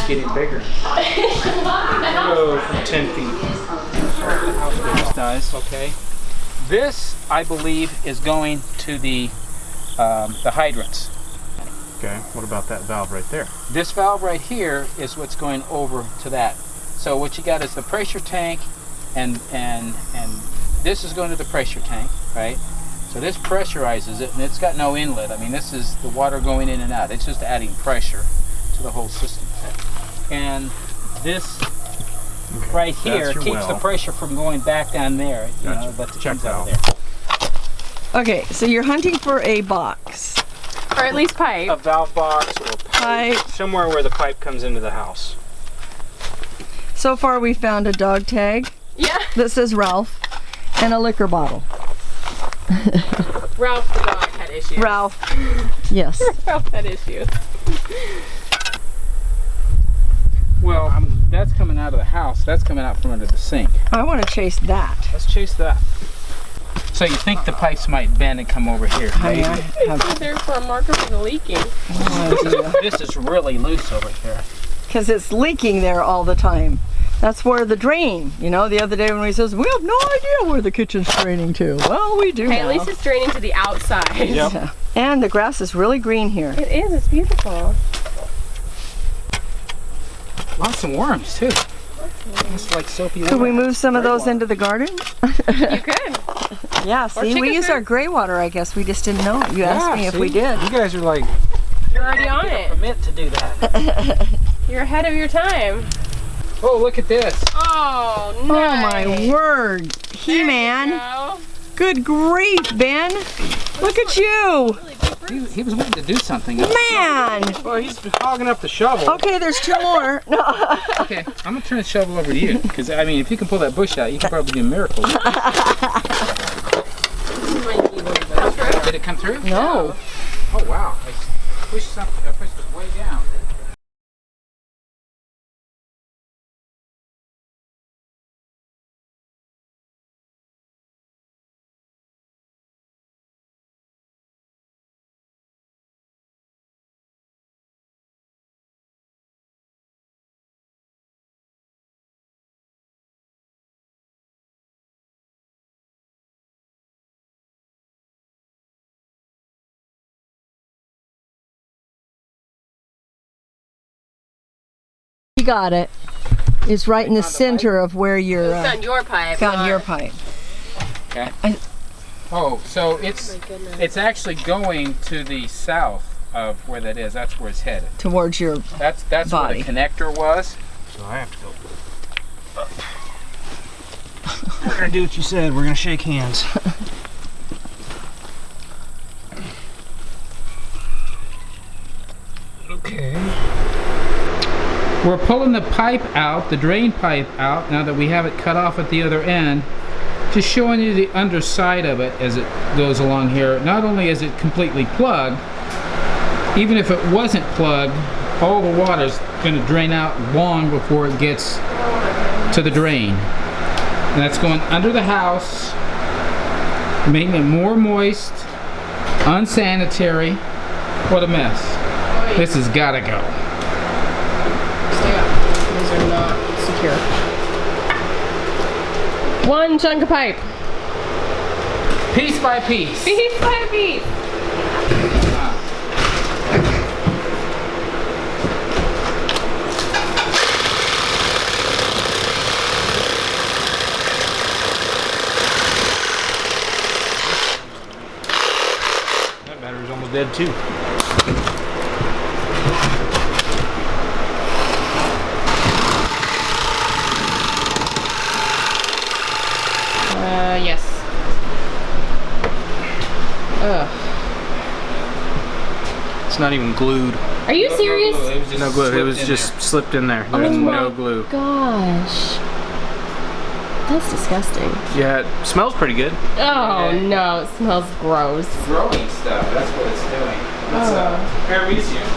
It's getting bigger. Go from 10 feet. The house does. Okay. This, I believe, is going to the hydrants. Okay. What about that valve right there? This valve right here is what's going over to that. So what you got is the pressure tank, and this is going to the pressure tank, right? So this pressurizes it, and it's got no inlet. I mean, this is the water going in and out. It's just adding pressure to the whole system. And this right here keeps the pressure from going back down there. You know, but check out there. Okay, so you're hunting for a box. Or at least pipe. A valve box or pipe. Somewhere where the pipe comes into the house. So far we found a dog tag. Yeah. That says Ralph. And a liquor bottle. Ralph the dog had issues. Ralph. Yes. Ralph had issues. Well, that's coming out of the house. That's coming out from under the sink. I want to chase that. Let's chase that. So you think the pipes might bend and come over here? Honey, I have there for a marker for the leaking. This is really loose over here. Because it's leaking there all the time. That's where the drain, you know, the other day when he says, we have no idea where the kitchen's draining to. Well, we do now. At least it's draining to the outside. Yep. Yeah. And the grass is really green here. It is, it's beautiful. Lots of worms too. It's like soapy Could we move some of those into the garden? You could. Yeah, see, we use our gray water, I guess. We just didn't know it. You asked me if we did. You guys are like... You're already on it. Permit to do that. You're ahead of your time. Oh, look at this. Oh, nice. Oh my word. He-Man. Good grief, Ben. Look at you. He was wanting to do something. Man. Well, he's hogging up the shovel. Okay, there's two more. No. Okay, I'm going to turn the shovel over to you. Because, I mean, if you can pull that bush out, you can probably do miracles. Did it come through? No. Oh, wow. I pushed it way down. You got it. It's right in the center of where you're... found your pipe. Found your pipe. Okay. Oh, so it's actually going to the south of where that is. That's where it's headed. Towards your That's body. where the connector was. So I have to go. We're gonna do what you said. We're gonna shake hands. Okay. We're pulling the pipe out, the drain pipe out, now that we have it cut off at the other end. Just showing you the underside of it as it goes along here. Not only is it completely plugged, even if it wasn't plugged, all the water's going to drain out long before it gets to the drain. And that's going under the house, making it more moist, unsanitary. What a mess. This has got to go. Stay up. These are not secure. One chunk of pipe. Piece by piece. Piece by piece. That battery's almost dead too. Yes. Ugh. It's not even glued. Are you serious? No glue. It was just slipped in there. There's no glue. Gosh. That's disgusting. Yeah, it smells pretty good. Oh no, it smells gross. Growing stuff, that's what it's doing. It's paramecium.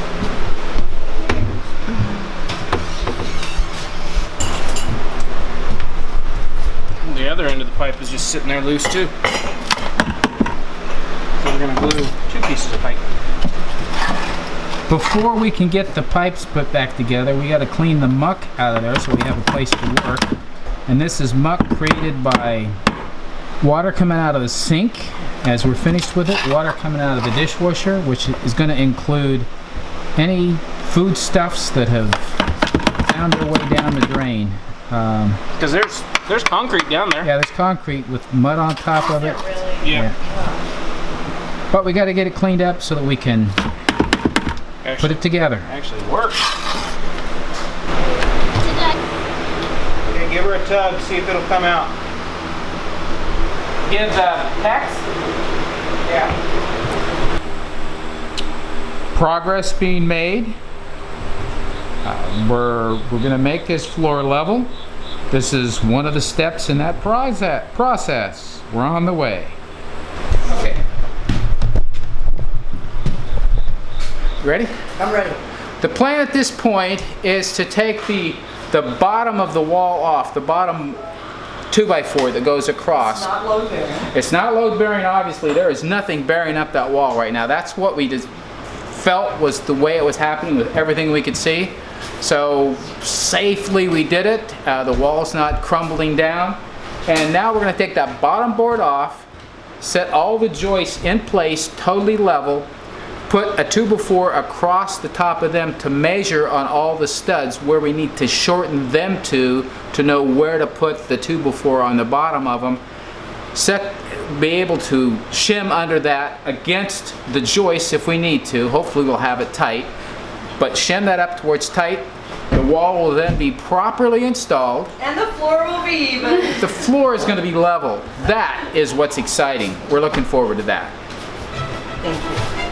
The other end of the pipe is just sitting there loose too. So we're gonna glue 2 pieces of pipe. Before we can get the pipes put back together, we got to clean the muck out of there so we have a place to work. And this is muck created by water coming out of the sink as we're finished with it, water coming out of the dishwasher, which is going to include any foodstuffs that have found their way down the drain. Because there's concrete down there. Yeah, there's concrete with mud on top of it. Really? Yeah. But we got to get it cleaned up so that we can put it together. Actually works. Okay, give her a tug, see if it'll come out. Give the pecs. Yeah. Progress being made. We're going to make this floor level. This is one of the steps in that process. We're on the way. Okay. Ready? I'm ready. The plan at this point is to take the bottom of the wall off, the bottom 2x4 that goes across. It's not load bearing. It's not load bearing, obviously. There is nothing bearing up that wall right now. That's what we just felt was the way it was happening with everything we could see. So safely we did it. The wall's not crumbling down. And now we're going to take that bottom board off, set all the joists in place, totally level, put a 2x4 across the top of them to measure on all the studs where we need to shorten them to know where to put the 2x4 on the bottom of them. Be able to shim under that against the joist if we need to. Hopefully we'll have it tight. But shim that up towards tight. The wall will then be properly installed. And the floor will be even. The floor is going to be level. That is what's exciting. We're looking forward to that. Thank you.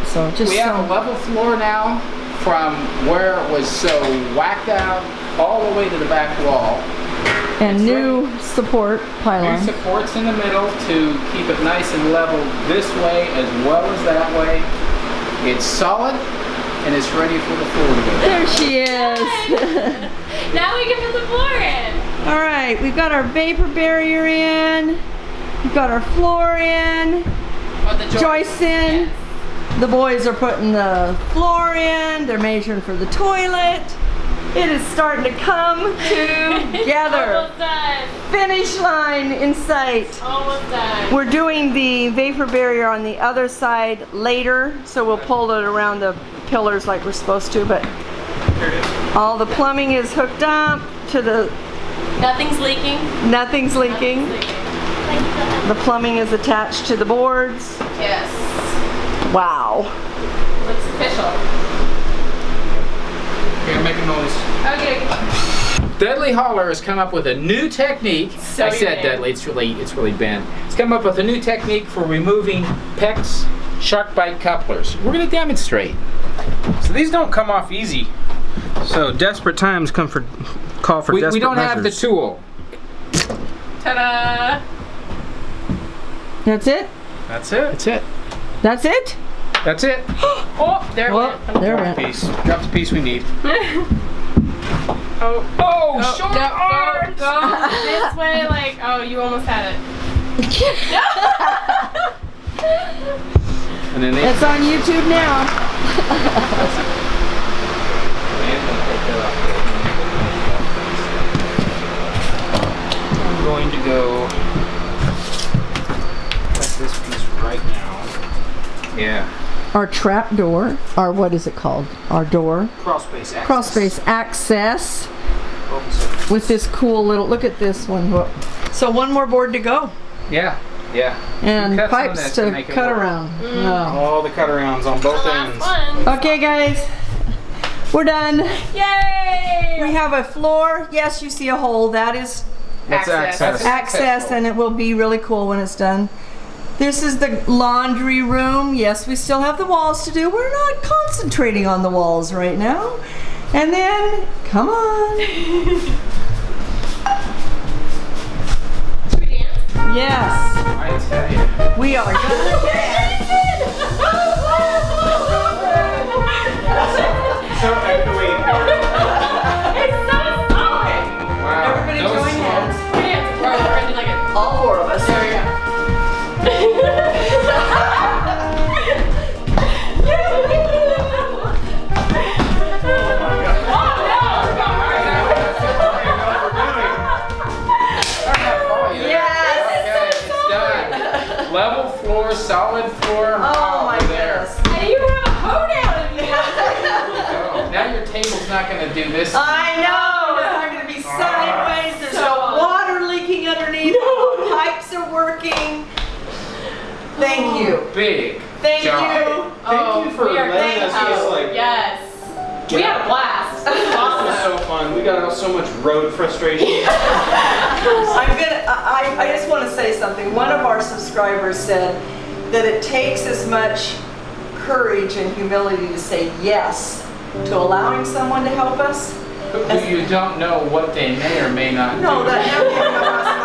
So just We have a level floor now from where it was so whacked out all the way to the back wall. and new support New pylon. supports in the middle to keep it nice and level this way as well as that way. It's solid and it's ready for the floor to go. There she is. Now we can put the floor in. All right, we've got our vapor barrier in. We've got our floor in. Oh, the Joists in. The boys are putting the floor in. They're measuring for the toilet. It is starting to come together. Almost done. Finish line in sight. Almost done. We're doing the vapor barrier on the other side later, so we'll pull it around the pillars like we're supposed to, but all the plumbing is hooked up to the, Nothing's leaking. nothing's leaking. The plumbing is attached to the boards. Yes. Wow. Looks official. Here, make a noise. Okay. Deadly Hollar has come up with a new technique. So I said unique. deadly, it's really bent. It's come up with a new technique for removing PEX shark bite couplers. We're going to demonstrate. So these don't come off easy. So desperate times call for desperate We don't have the measures. tool. Ta-da! That's it? That's it. That's it. That's it? That's it. Oh, there it Well, went. there it Drop the went. piece. Drop the piece we need. Oh, Oh, short no, arms! go this way, like, oh, you almost had it. And then they It's on YouTube now. our trap door, our, what is it called? Our door. Crawl space access. Crawl space access with this cool little, look at this one. So one more board to go. Yeah, yeah. And You cut some of pipes that to make it cut work. around. Oh. All the cut arounds on both ends. Last one. Okay guys, we're done. Yay! We have a floor. Yes, you see a hole. That is That's access. access, and it will be really cool when it's done. This is the laundry room. Yes, we still have the walls to do. We're not concentrating on the walls right now. And then, come on. Should we dance? Yes, I tell you. we are gonna dance. So echoey. It's so solid. Wow. Everybody Those join songs. hands. We're dancing. We're gonna do like a. All four of us. There we go. Level floor, solid floor. Oh my goodness. And you have a hoedown in here. Oh, now your table's not going to do this. I know. It's not going to be sideways. There's no water leaking underneath. All the pipes are working. Thank you. Big Thank job. you. Thank you for we are letting us thankful. just like. Yes. We had a blast. This was This was awesome. so fun. We got out so much road frustration. I just want to say something. One of our subscribers said that it takes as much courage and humility to say yes to allowing someone to help us. Who you don't know what they may or may not No, do. that never came across my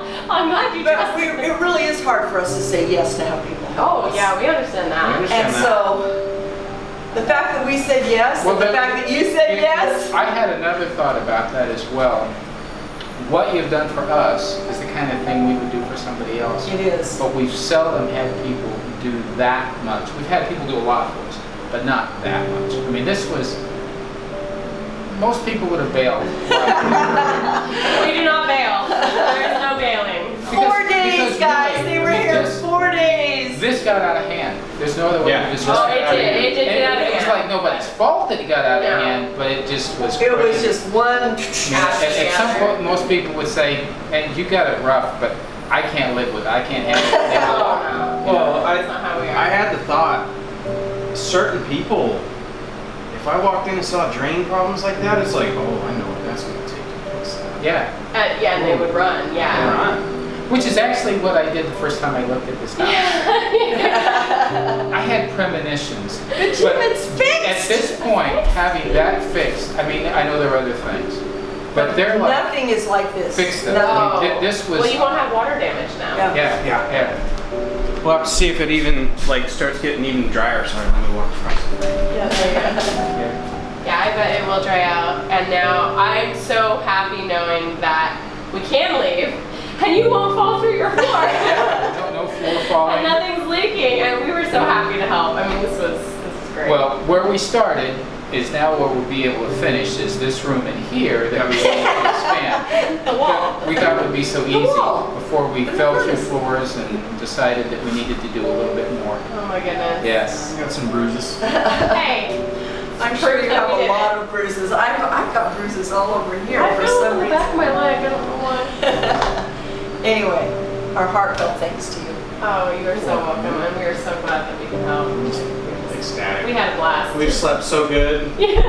mind. I'm glad you But trusted me. it really is hard for us to say yes to help people help Oh, us. yeah, we understand I that. understand And that. so, the fact that we said yes, Well, and the then- fact that you said yes, I had another thought about that as well. What you've done for us is the kind of thing we would do for somebody else. it is. But we've seldom had people do that much. We've had people do a lot for us, but not that much. I mean, this was, most people would have bailed. We do not bail. There is no bailing. 4 days, because guys. really, They were I mean, here this- 4 days. This got out of hand. There's no other way Yeah. to just. Oh, it did. It did And get out of it was hand. like nobody's fault that it got out No. of hand, but it just was. It was crazy. just one. I mean, at some point, most people would say, "And you got it rough, but I can't live with it. I can't handle it." They Oh, will. no. Well, That's not how we are. I had the thought, certain people, if I walked in and saw drain problems like that, it's like, oh, I know what that's going to take to fix that. Yeah, Yeah, and they would run. Yeah. Right. which is actually what I did the first time I looked at this house. I had premonitions. The gym is fixed. At this point, having that fixed, I mean, I know there are other things, but they're like Nothing is like this. fixed it. Nothing. I mean, this was. Well, you won't have water damage now. Yeah. Yeah. We'll have to see if it even like starts getting even drier. Sorry, let me walk across. Yeah, there you go. Yeah. Yeah, I bet it will dry out. And now I'm so happy knowing that we can leave and you won't fall through your floor. No floor And falling. nothing's leaking. And we were so happy to help. I mean, this is great. Well, where we started is now where we'll be able to finish is this room in here that we want to expand. the wall. We thought it would be so easy wall. before we fell through floors and decided that we needed to do a little bit more. Oh my goodness. Yes. I got some bruises. Hey. I'm sure you have we a did lot it. of bruises. I've got bruises all over here I for feel it some in the reason. back of my leg. I don't know why. Anyway, our heartfelt thanks to you. Oh, you are so welcome. And we are so glad that we can help. Ecstatic. We had a blast. We've slept so good. Good.